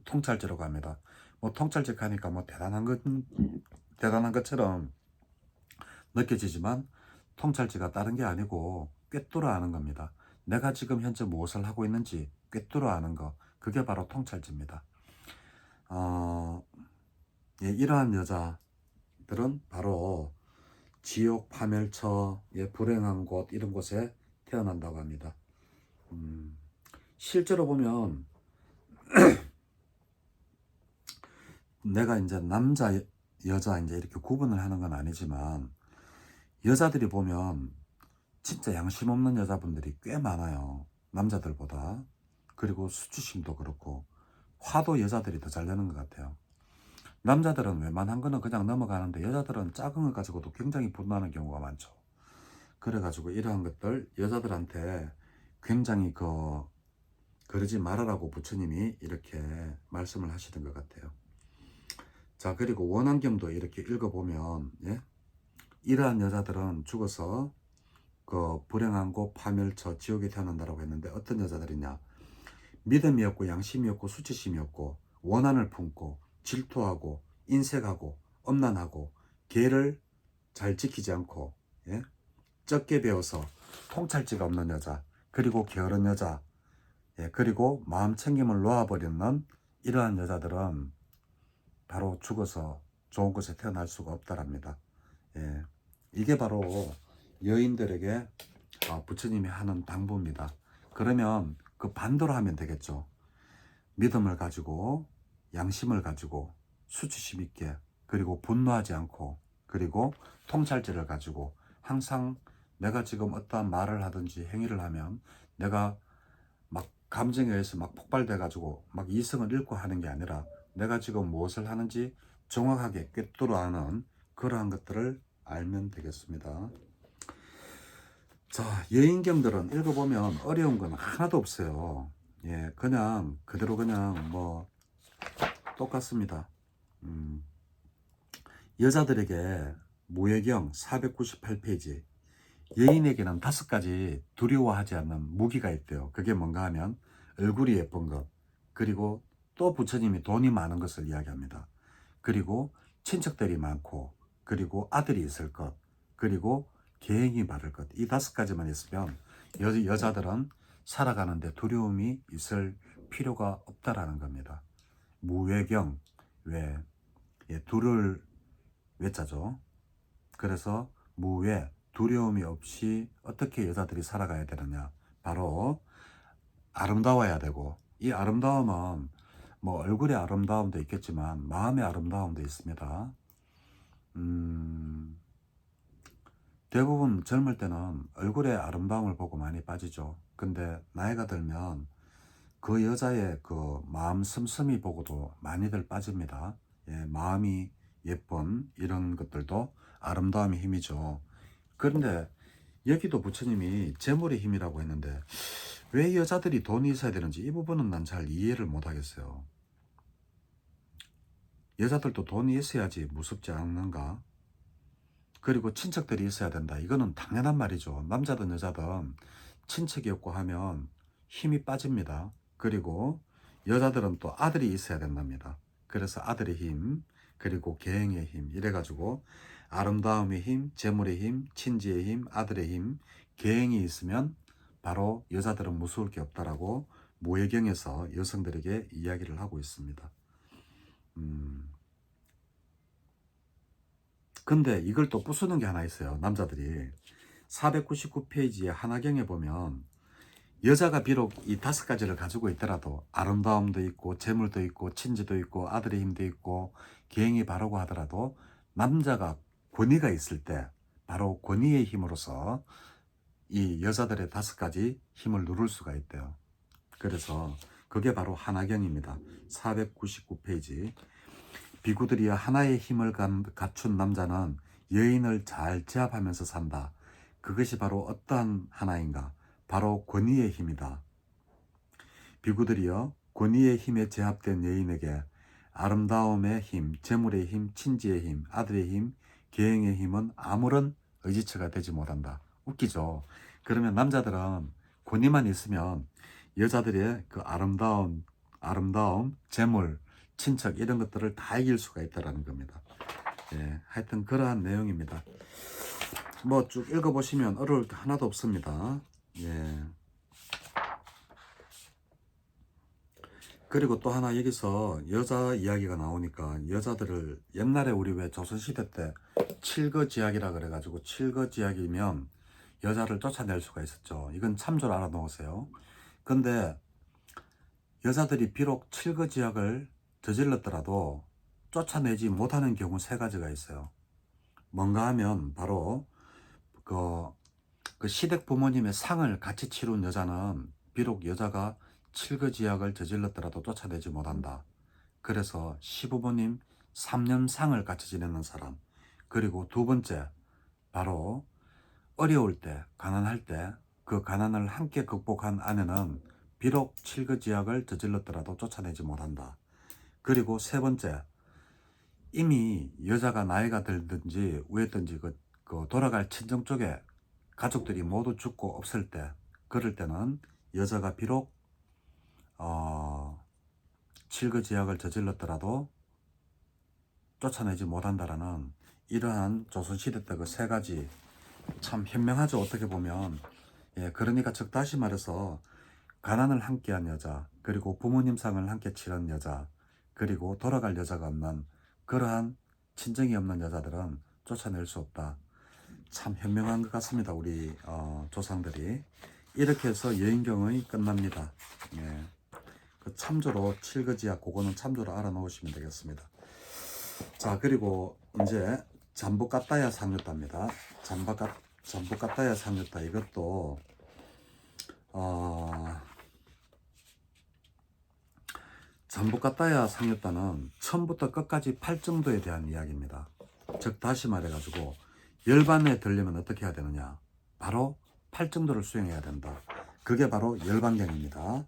통찰지라고 합니다. 뭐 통찰지 하니까 뭐 대단한 것처럼 느껴지지만 통찰지가 다른 게 아니고 꿰뚫어 아는 겁니다. 내가 지금 현재 무엇을 하고 있는지 꿰뚫어 아는 거, 그게 바로 통찰지입니다. 이러한 여자들은 바로 지옥, 파멸처, 불행한 곳, 이런 곳에 태어난다고 합니다. 실제로 보면 내가 이제 남자, 여자 이제 이렇게 구분을 하는 건 아니지만 여자들이 보면 진짜 양심 없는 여자분들이 꽤 많아요. 남자들보다. 그리고 수치심도 그렇고 화도 여자들이 더 잘 내는 것 같아요. 남자들은 웬만한 거는 그냥 넘어가는데 여자들은 작은 것 가지고도 굉장히 분노하는 경우가 많죠. 그래가지고 이러한 것들 여자들한테 굉장히 그러지 말아라고 부처님이 이렇게 말씀을 하시던 것 같아요. 자, 그리고 원안경도 이렇게 읽어보면 이러한 여자들은 죽어서 그 불행한 곳 파멸처 지옥에 태어난다라고 했는데 어떤 여자들이냐? 믿음이 없고 양심이 없고 수치심이 없고 원한을 품고 질투하고 인색하고 엄난하고 계를 잘 지키지 않고 적게 배워서 통찰지가 없는 여자, 그리고 게으른 여자, 그리고 마음 챙김을 놓아버리는 이러한 여자들은 바로 죽어서 좋은 곳에 태어날 수가 없다랍니다. 이게 바로 여인들에게 부처님이 하는 당부입니다. 그러면 그 반대로 하면 되겠죠. 믿음을 가지고 양심을 가지고 수치심 있게, 그리고 분노하지 않고, 그리고 통찰지를 가지고 항상 내가 지금 어떠한 말을 하든지 행위를 하면 내가 막 감정에 의해서 막 폭발돼 가지고 막 이성을 잃고 하는 게 아니라 내가 지금 무엇을 하는지 정확하게 꿰뚫어 아는 그러한 것들을 알면 되겠습니다. 자, 여인경들은 읽어보면 어려운 건 하나도 없어요. 그냥 그대로 그냥 뭐 똑같습니다. 여자들에게 무예경 498페이지, 여인에게는 5가지 두려워하지 않는 무기가 있대요. 그게 뭔가 하면 얼굴이 예쁜 것, 그리고 또 부처님이 돈이 많은 것을 이야기합니다. 그리고 친척들이 많고, 그리고 아들이 있을 것, 그리고 계행이 바를 것. 이 5가지만 있으면 여자들은 살아가는데 두려움이 있을 필요가 없다라는 겁니다. 무외경, 외, 예, 둘을 외자죠. 그래서 무외, 두려움이 없이 어떻게 여자들이 살아가야 되느냐. 바로 아름다워야 되고, 이 아름다움은 뭐 얼굴의 아름다움도 있겠지만 마음의 아름다움도 있습니다. 대부분 젊을 때는 얼굴의 아름다움을 보고 많이 빠지죠. 근데 나이가 들면 그 여자의 그 마음 씀씀이 보고도 많이들 빠집니다. 예, 마음이 예쁜 이런 것들도 아름다움의 힘이죠. 그런데 여기도 부처님이 재물의 힘이라고 했는데 왜 여자들이 돈이 있어야 되는지 이 부분은 난 잘 이해를 못 하겠어요. 여자들도 돈이 있어야지 무섭지 않는가? 그리고 친척들이 있어야 된다. 이거는 당연한 말이죠. 남자든 여자든 친척이 없고 하면 힘이 빠집니다. 그리고 여자들은 또 아들이 있어야 된답니다. 그래서 아들의 힘, 그리고 계행의 힘, 이래가지고 아름다움의 힘, 재물의 힘, 친지의 힘, 아들의 힘, 계행이 있으면 바로 여자들은 무서울 게 없다라고 모해경에서 여성들에게 이야기를 하고 있습니다. 근데 이걸 또 부수는 게 하나 있어요. 남자들이 499페이지의 하나경에 보면 여자가 비록 이 5가지를 가지고 있더라도 아름다움도 있고 재물도 있고 친지도 있고 아들의 힘도 있고 계행이 바르고 하더라도 남자가 권위가 있을 때 바로 권위의 힘으로서 이 여자들의 5가지 힘을 누를 수가 있대요. 그래서 그게 바로 하나경입니다. 499페이지. 비구들이여 하나의 힘을 갖춘 남자는 여인을 잘 제압하면서 산다. 그것이 바로 어떠한 하나인가? 바로 권위의 힘이다. 비구들이여 권위의 힘에 제압된 여인에게 아름다움의 힘, 재물의 힘, 친지의 힘, 아들의 힘, 계행의 힘은 아무런 의지처가 되지 못한다. 웃기죠? 그러면 남자들은 권위만 있으면 여자들의 그 아름다움, 재물, 친척 이런 것들을 다 이길 수가 있다는 겁니다. 예, 하여튼 그러한 내용입니다. 뭐 쭉 읽어보시면 어려울 게 하나도 없습니다. 예. 그리고 또 하나 여기서 여자 이야기가 나오니까 여자들을 옛날에 우리 왜 조선시대 때 칠거지약이라 그래가지고 칠거지약이면 여자를 쫓아낼 수가 있었죠. 이건 참조를 알아놓으세요. 근데 여자들이 비록 칠거지약을 저질렀더라도 쫓아내지 못하는 경우 3가지가 있어요. 뭔가 하면 바로 그 시댁 부모님의 상을 같이 치룬 여자는 비록 여자가 칠거지약을 저질렀더라도 쫓아내지 못한다. 그래서 시부모님 3년 상을 같이 지내는 사람. 그리고 2번째, 바로 어려울 때, 가난할 때 그 가난을 함께 극복한 아내는 비록 칠거지약을 저질렀더라도 쫓아내지 못한다. 그리고 3번째, 이미 여자가 나이가 들든지 우했든지 그 돌아갈 친정 쪽에 가족들이 모두 죽고 없을 때, 그럴 때는 여자가 비록 칠거지약을 저질렀더라도 쫓아내지 못한다라는 이러한 조선시대 때 그 3가지 참 현명하죠. 어떻게 보면. 예, 그러니까 즉 다시 말해서 가난을 함께한 여자, 그리고 부모님 상을 함께 치른 여자, 그리고 돌아갈 여자가 없는 그러한 친정이 없는 여자들은 쫓아낼 수 없다. 참 현명한 것 같습니다. 우리 조상들이. 이렇게 해서 여인경이 끝납니다. 예. 그 참조로 칠거지약 그거는 참조로 알아놓으시면 되겠습니다. 자, 그리고 이제 잠부까따야 상유따입니다. 잠부까따야 상유따 이것도 잠부까따야 상유따는 처음부터 끝까지 8정도에 대한 이야기입니다. 즉 다시 말해가지고 열반에 들려면 어떻게 해야 되느냐? 바로 8정도를 수행해야 된다. 그게 바로 열반경입니다.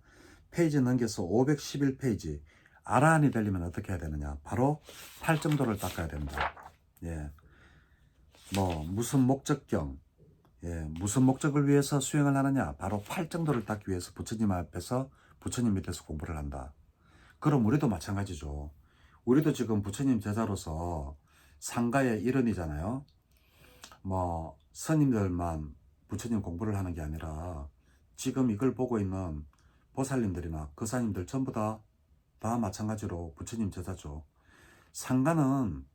페이지 넘겨서 511페이지 아라한이 되려면 어떻게 해야 되느냐? 바로 8정도를 닦아야 된다. 예. 뭐 무슨 목적경, 예, 무슨 목적을 위해서 수행을 하느냐? 바로 8정도를 닦기 위해서 부처님 앞에서 부처님 밑에서 공부를 한다. 그럼 우리도 마찬가지죠. 우리도 지금 부처님 제자로서 상가의 일원이잖아요. 뭐 스님들만 부처님 공부를 하는 게 아니라 지금 이걸 보고 있는 보살님들이나 거사님들 전부 다 마찬가지로 부처님 제자죠. 상가는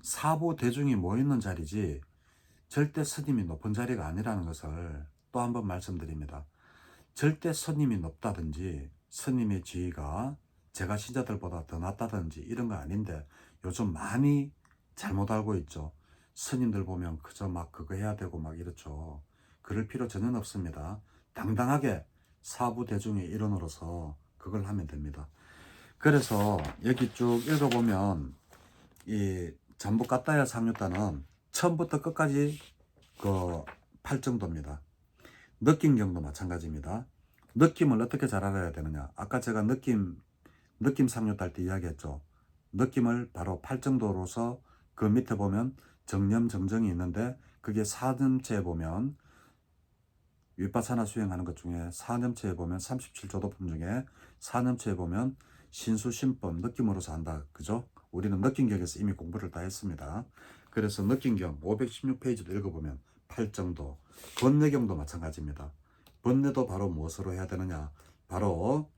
사부 대중이 모이는 자리지 절대 스님이 높은 자리가 아니라는 것을 또 한 번 말씀드립니다. 절대 스님이 높다든지 스님의 지위가 제가 신자들보다 더 낫다든지 이런 거 아닌데 요즘 많이 잘못 알고 있죠. 스님들 보면 그저 막 그거 해야 되고 막 이렇죠. 그럴 필요 전혀 없습니다. 당당하게 사부 대중의 일원으로서 그걸 하면 됩니다. 그래서 여기 쭉 읽어보면 이 잠부까따야 상류따는 처음부터 끝까지 그 8정도입니다. 느낌경도 마찬가지입니다. 느낌을 어떻게 잘 알아야 되느냐. 아까 제가 느낌 상류따 할 때 이야기했죠. 느낌을 바로 8정도로서 그 밑에 보면 정념 정정이 있는데 그게 4년체에 보면 윗바사나 수행하는 것 중에 4년체에 보면 37조도품 중에 4년체에 보면 신수신법 느낌으로서 한다. 그죠? 우리는 느낌경에서 이미 공부를 다 했습니다. 그래서 느낌경 516페이지도 읽어보면 8정도, 번뇌경도 마찬가지입니다. 번뇌도 바로 무엇으로 해야 되느냐? 바로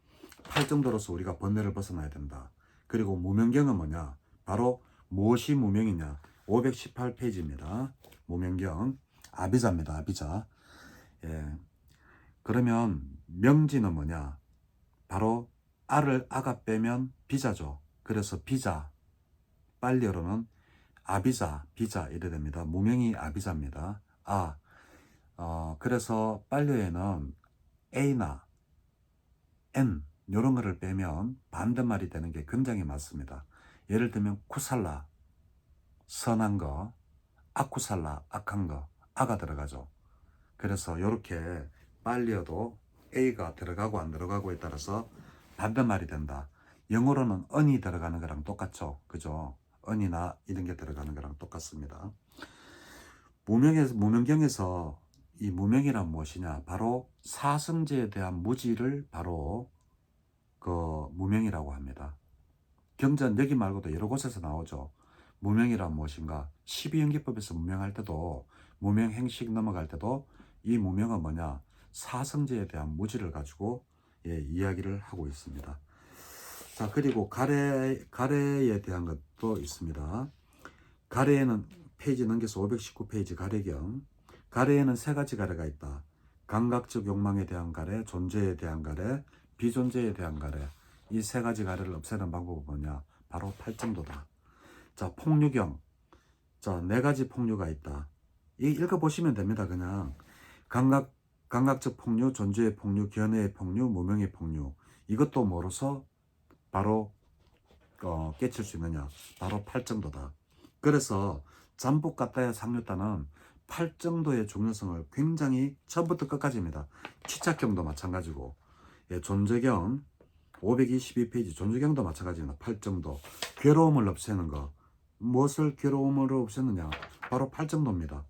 8정도로서 우리가 번뇌를 벗어나야 된다. 그리고 무명경은 뭐냐? 바로 무엇이 무명이냐? 518페이지입니다. 무명경 아비자입니다. 아비자. 예. 그러면 명지는 뭐냐? 바로 아가 빼면 비자죠. 그래서 비자, 빨리어로는 아비자, 비자 이래 됩니다. 무명이 아비자입니다. 그래서 빨리어에는 A나 N 이런 거를 빼면 반대말이 되는 게 굉장히 많습니다. 예를 들면 쿠살라, 선한 거, 아쿠살라, 악한 거, 아가 들어가죠. 그래서 이렇게 빨리어도 A가 들어가고 안 들어가고에 따라서 반대말이 된다. 영어로는 언이 들어가는 거랑 똑같죠. 그죠? 언이나 이런 게 들어가는 거랑 똑같습니다. 무명경에서 이 무명이란 무엇이냐? 바로 사성제에 대한 무지를 바로 그 무명이라고 합니다. 경전 여기 말고도 여러 곳에서 나오죠. 무명이란 무엇인가? 12연기법에서 무명할 때도 무명행식 넘어갈 때도 이 무명은 뭐냐? 사성제에 대한 무지를 가지고 이야기를 하고 있습니다. 자, 그리고 가래에 대한 것도 있습니다. 가래에는 페이지 넘겨서 519페이지 가래경. 가래에는 세 가지 가래가 있다. 감각적 욕망에 대한 가래, 존재에 대한 가래, 비존재에 대한 가래. 이 세 가지 가래를 없애는 방법은 뭐냐? 바로 8정도다. 자, 폭류경. 자, 네 가지 폭류가 있다. 이 읽어보시면 됩니다. 그냥 감각적 폭류, 존재의 폭류, 견해의 폭류, 무명의 폭류. 이것도 뭐로서 바로 깨칠 수 있느냐? 바로 8정도다. 그래서 잠복가따야 상류따는 8정도의 중요성을 굉장히 처음부터 끝까지입니다. 치착경도 마찬가지고, 존재경 522페이지 존재경도 마찬가지입니다. 8정도. 괴로움을 없애는 거. 무엇을 괴로움으로 없애느냐? 바로 8정도입니다.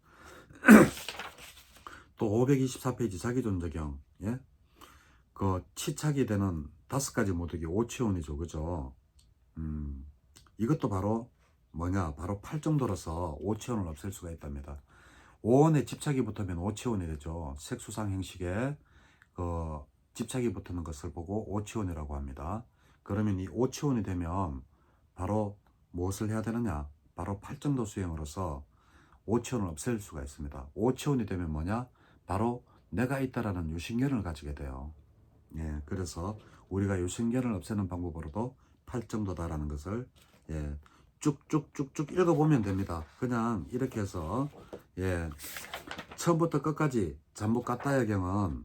또 524페이지 자기존재경. 예? 그 치착이 되는 5가지 모독이 오치원이죠. 그죠? 이것도 바로 뭐냐? 바로 8정도로서 오치원을 없앨 수가 있답니다. 5원에 집착이 붙으면 오치원이 되죠. 색수상 행식에 그 집착이 붙는 것을 보고 오치원이라고 합니다. 그러면 이 오치원이 되면 바로 무엇을 해야 되느냐? 바로 8정도 수행으로서 오치원을 없앨 수가 있습니다. 오치원이 되면 뭐냐? 바로 내가 있다라는 유신견을 가지게 돼요. 예, 그래서 우리가 유신견을 없애는 방법으로도 8정도다라는 것을 쭉쭉쭉쭉 읽어보면 됩니다. 그냥 이렇게 해서 처음부터 끝까지 잠복가따야경은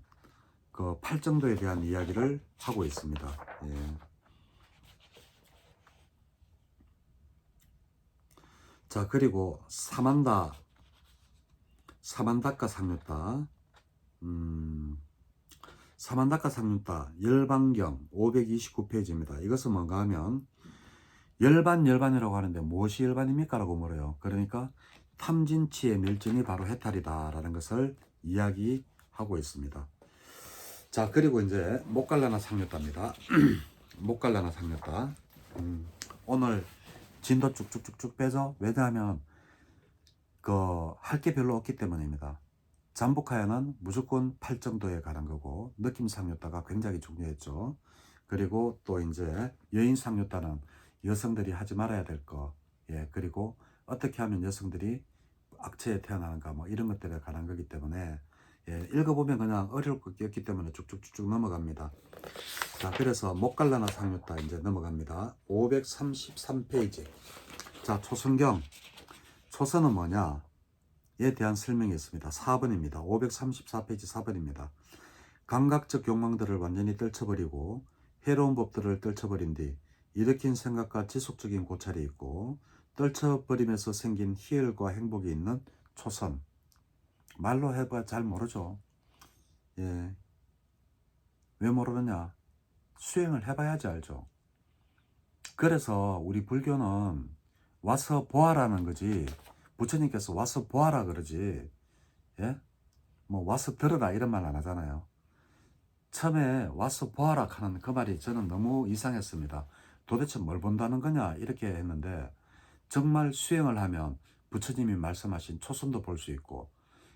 그 8정도에 대한 이야기를 하고 있습니다. 자, 그리고 사만다카 상류따, 사만다카 상류따 열반경 529페이지입니다. 이것은 뭔가 하면 열반이라고 하는데 무엇이 열반입니까? 라고 물어요. 그러니까 탐진치의 멸진이 바로 해탈이다 라는 것을 이야기하고 있습니다. 자, 그리고 이제 목갈라나 상류따입니다. 목갈라나 상류따. 오늘 진도 쭉쭉쭉쭉 빼죠. 왜냐하면 할 게 별로 없기 때문입니다. 잠복하에는 무조건 팔 정도에 가는 거고 느낌 상류다가 굉장히 중요했죠. 그리고 또 이제 여인 상류다는 여성들이 하지 말아야 될 거, 예, 그리고 어떻게 하면 여성들이 악체에 태어나는가 뭐 이런 것들에 관한 거기 때문에 예, 읽어보면 그냥 어려울 것 없기 때문에 쭉쭉쭉쭉 넘어갑니다. 자, 그래서 목갈라나 상류다 이제 넘어갑니다. 533페이지. 자, 초성경. 초선은 뭐냐? 에 대한 설명이 있습니다. 4번입니다. 534페이지 4번입니다. 감각적 욕망들을 완전히 떨쳐버리고 해로운 법들을 떨쳐버린 뒤 일으킨 생각과 지속적인 고찰이 있고 떨쳐버리면서 생긴 희열과 행복이 있는 초선. 말로 해봐야 잘 모르죠. 예. 왜 모르느냐? 수행을 해봐야지 알죠. 그래서 우리 불교는 와서 보아라는 거지, 부처님께서 와서 보아라 그러지, 예? 뭐 와서 들어라 이런 말 안 하잖아요. 처음에 와서 보아라 하는 그 말이 저는 너무 이상했습니다. 도대체 뭘 본다는 거냐 이렇게 했는데, 정말 수행을 하면 부처님이 말씀하신 초선도 볼 수 있고,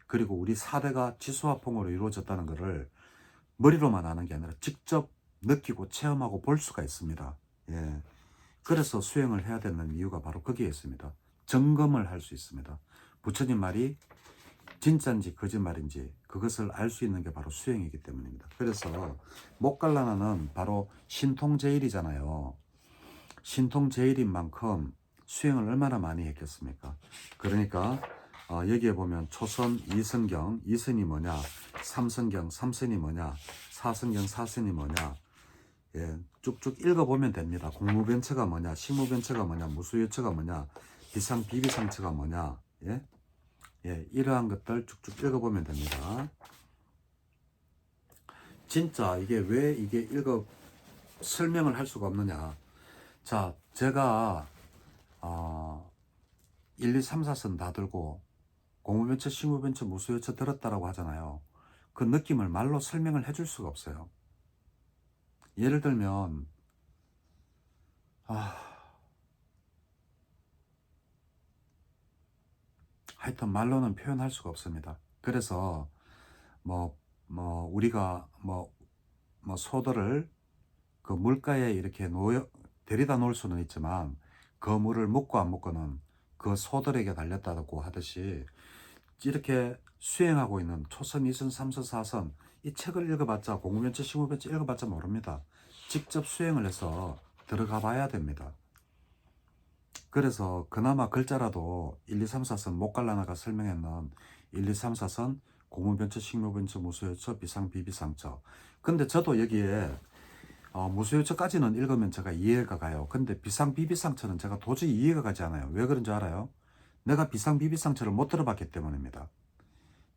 그리고 우리 사대가 지수화풍으로 이루어졌다는 것을 머리로만 아는 게 아니라 직접 느끼고 체험하고 볼 수가 있습니다. 예. 그래서 수행을 해야 되는 이유가 바로 거기에 있습니다. 점검을 할 수 있습니다. 부처님 말이 진짜인지 거짓말인지 그것을 알 수 있는 게 바로 수행이기 때문입니다. 그래서 목갈라나는 바로 신통제일이잖아요. 신통제일인 만큼 수행을 얼마나 많이 했겠습니까? 그러니까 여기에 보면 초선, 이성경, 이선이 뭐냐, 삼성경, 삼선이 뭐냐, 사성경, 사선이 뭐냐, 예, 쭉쭉 읽어보면 됩니다. 공무변처가 뭐냐, 시무변처가 뭐냐, 무수유처가 뭐냐, 비상, 비비상처가 뭐냐, 예? 예, 이러한 것들 쭉쭉 읽어보면 됩니다. 진짜 이게 왜 이게 설명을 할 수가 없느냐. 자, 제가 1, 2, 3, 4선 다 들고 공무변처, 시무변처, 무수유처 들었다라고 하잖아요. 그 느낌을 말로 설명을 해줄 수가 없어요. 예를 들면 하여튼 말로는 표현할 수가 없습니다. 그래서 우리가 소들을 그 물가에 이렇게 데려다 놓을 수는 있지만 그 물을 먹고 안 먹고는 그 소들에게 달렸다고 하듯이, 이렇게 수행하고 있는 초선, 이선, 삼선, 사선 이 책을 읽어봤자, 공무변처, 시무변처 읽어봤자 모릅니다. 직접 수행을 해서 들어가 봐야 됩니다. 그래서 그나마 글자라도 1, 2, 3, 4선 목갈라나가 설명했는 1, 2, 3, 4선 공무변처, 식무변처, 무수유처, 비상, 비비상처. 근데 저도 여기에 무수유처까지는 읽으면 제가 이해가 가요. 근데 비상, 비비상처는 제가 도저히 이해가 가지 않아요. 왜 그런지 알아요? 내가 비상, 비비상처를 못 들어봤기 때문입니다.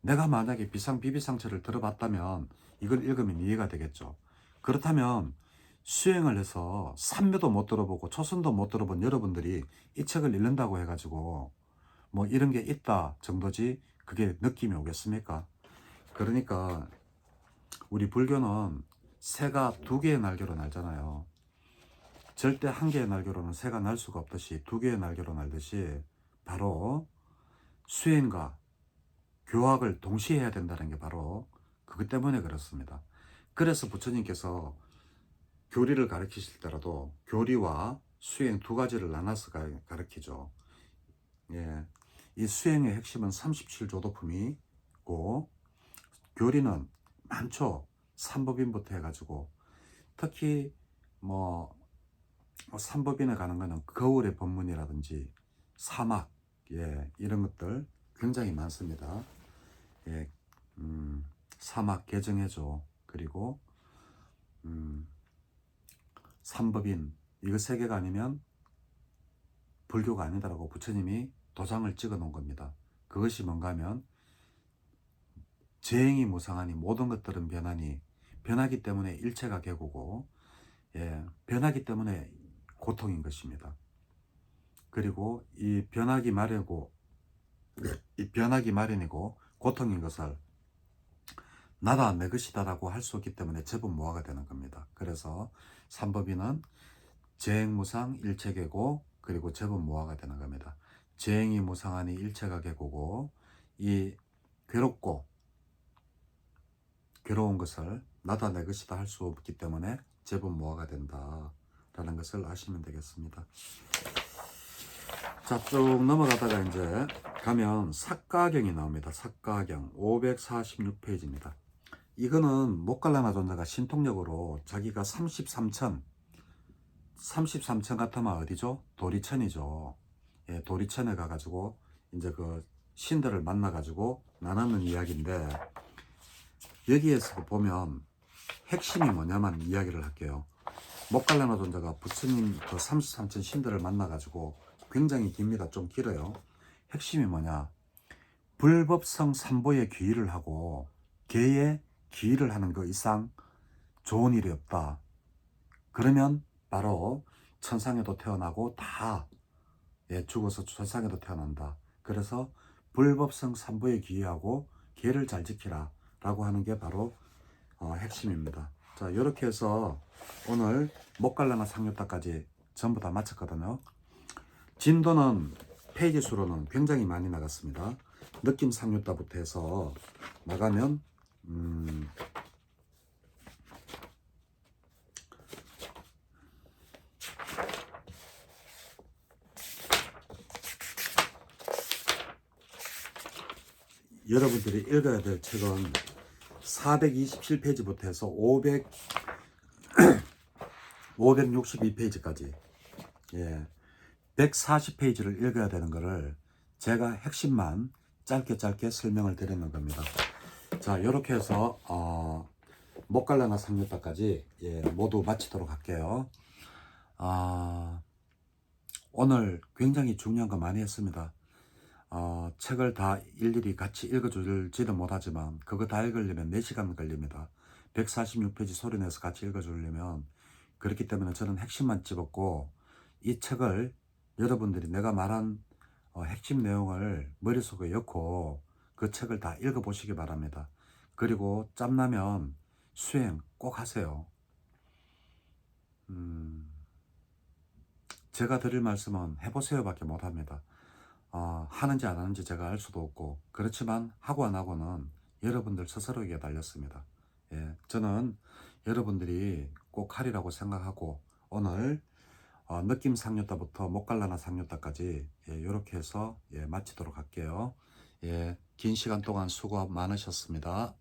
내가 만약에 비상, 비비상처를 들어봤다면 이걸 읽으면 이해가 되겠죠. 그렇다면 수행을 해서 삼묘도 못 들어보고 초선도 못 들어본 여러분들이 이 책을 읽는다고 해가지고 뭐 이런 게 있다 정도지 그게 느낌이 오겠습니까? 그러니까 우리 불교는 새가 두 개의 날개로 날잖아요. 절대 한 개의 날개로는 새가 날 수가 없듯이 두 개의 날개로 날듯이 바로 수행과 교학을 동시에 해야 된다는 게 바로 그것 때문에 그렇습니다. 그래서 부처님께서 교리를 가르치실 때라도 교리와 수행 두 가지를 나눠서 가르치죠. 예, 이 수행의 핵심은 37조도품이고 교리는 많죠. 삼법인부터 해가지고 특히 삼법인에 가는 거는 거울의 법문이라든지 사막, 예, 이런 것들 굉장히 많습니다. 예, 사막 개정해줘. 그리고 삼법인, 이거 세 개가 아니면 불교가 아니다라고 부처님이 도장을 찍어 놓은 겁니다. 그것이 뭔가 하면 재행이 무상하니 모든 것들은 변하니 변하기 때문에 일체가 개고고, 예, 변하기 때문에 고통인 것입니다. 그리고 이 변하기 마련이고 고통인 것을 나다 내 것이다라고 할 수 없기 때문에 제법모아가 되는 겁니다. 그래서 삼법인은 재행무상 일체계고 그리고 제법모아가 되는 겁니다. 재행이 무상하니 일체가 계고고 이 괴롭고 괴로운 것을 나다 내 것이다 할 수 없기 때문에 제법 모아가 된다 라는 것을 아시면 되겠습니다. 자, 쭉 넘어가다가 이제 가면 삭가경이 나옵니다. 삭가경 546페이지입니다. 이거는 목갈라나 존자가 신통력으로 자기가 33천 같으면 어디죠? 도리천이죠. 예, 도리천에 가가지고 이제 그 신들을 만나가지고 나누는 이야기인데, 여기에서 보면 핵심이 뭐냐만 이야기를 할게요. 목갈라나 존자가 부처님 그 33천 신들을 만나가지고, 굉장히 깁니다. 좀 길어요. 핵심이 뭐냐? 불법성 삼보에 귀의를 하고 개에 귀의를 하는 그 이상 좋은 일이 없다. 그러면 바로 천상에도 태어나고 다 죽어서 천상에도 태어난다. 그래서 불법성 삼보에 귀의하고 개를 잘 지키라 라고 하는 게 바로 핵심입니다. 자, 이렇게 해서 오늘 목갈라나 상류타까지 전부 다 마쳤거든요. 진도는 페이지 수로는 굉장히 많이 나갔습니다. 느낌 상류타부터 해서 나가면 여러분들이 읽어야 될 책은 427페이지부터 해서 562페이지까지 140페이지를 읽어야 되는 거를 제가 핵심만 짧게 설명을 드리는 겁니다. 자, 이렇게 해서 목갈라나 상류타까지 모두 마치도록 할게요. 오늘 굉장히 중요한 거 많이 했습니다. 책을 다 일일이 같이 읽어줄지도 못하지만 그거 다 읽으려면 4시간 걸립니다. 146페이지 소리내서 같이 읽어주려면. 그렇기 때문에 저는 핵심만 집었고, 이 책을 여러분들이 내가 말한 핵심 내용을 머릿속에 넣고 그 책을 다 읽어보시기 바랍니다. 그리고 짬나면 수행 꼭 하세요. 제가 드릴 말씀은 해보세요 밖에 못합니다. 하는지 안 하는지 제가 알 수도 없고, 그렇지만 하고 안 하고는 여러분들 스스로에게 달렸습니다. 저는 여러분들이 꼭 하리라고 생각하고, 오늘 느낌 상류타부터 목갈라나 상류타까지 이렇게 해서 마치도록 할게요. 긴 시간 동안 수고 많으셨습니다.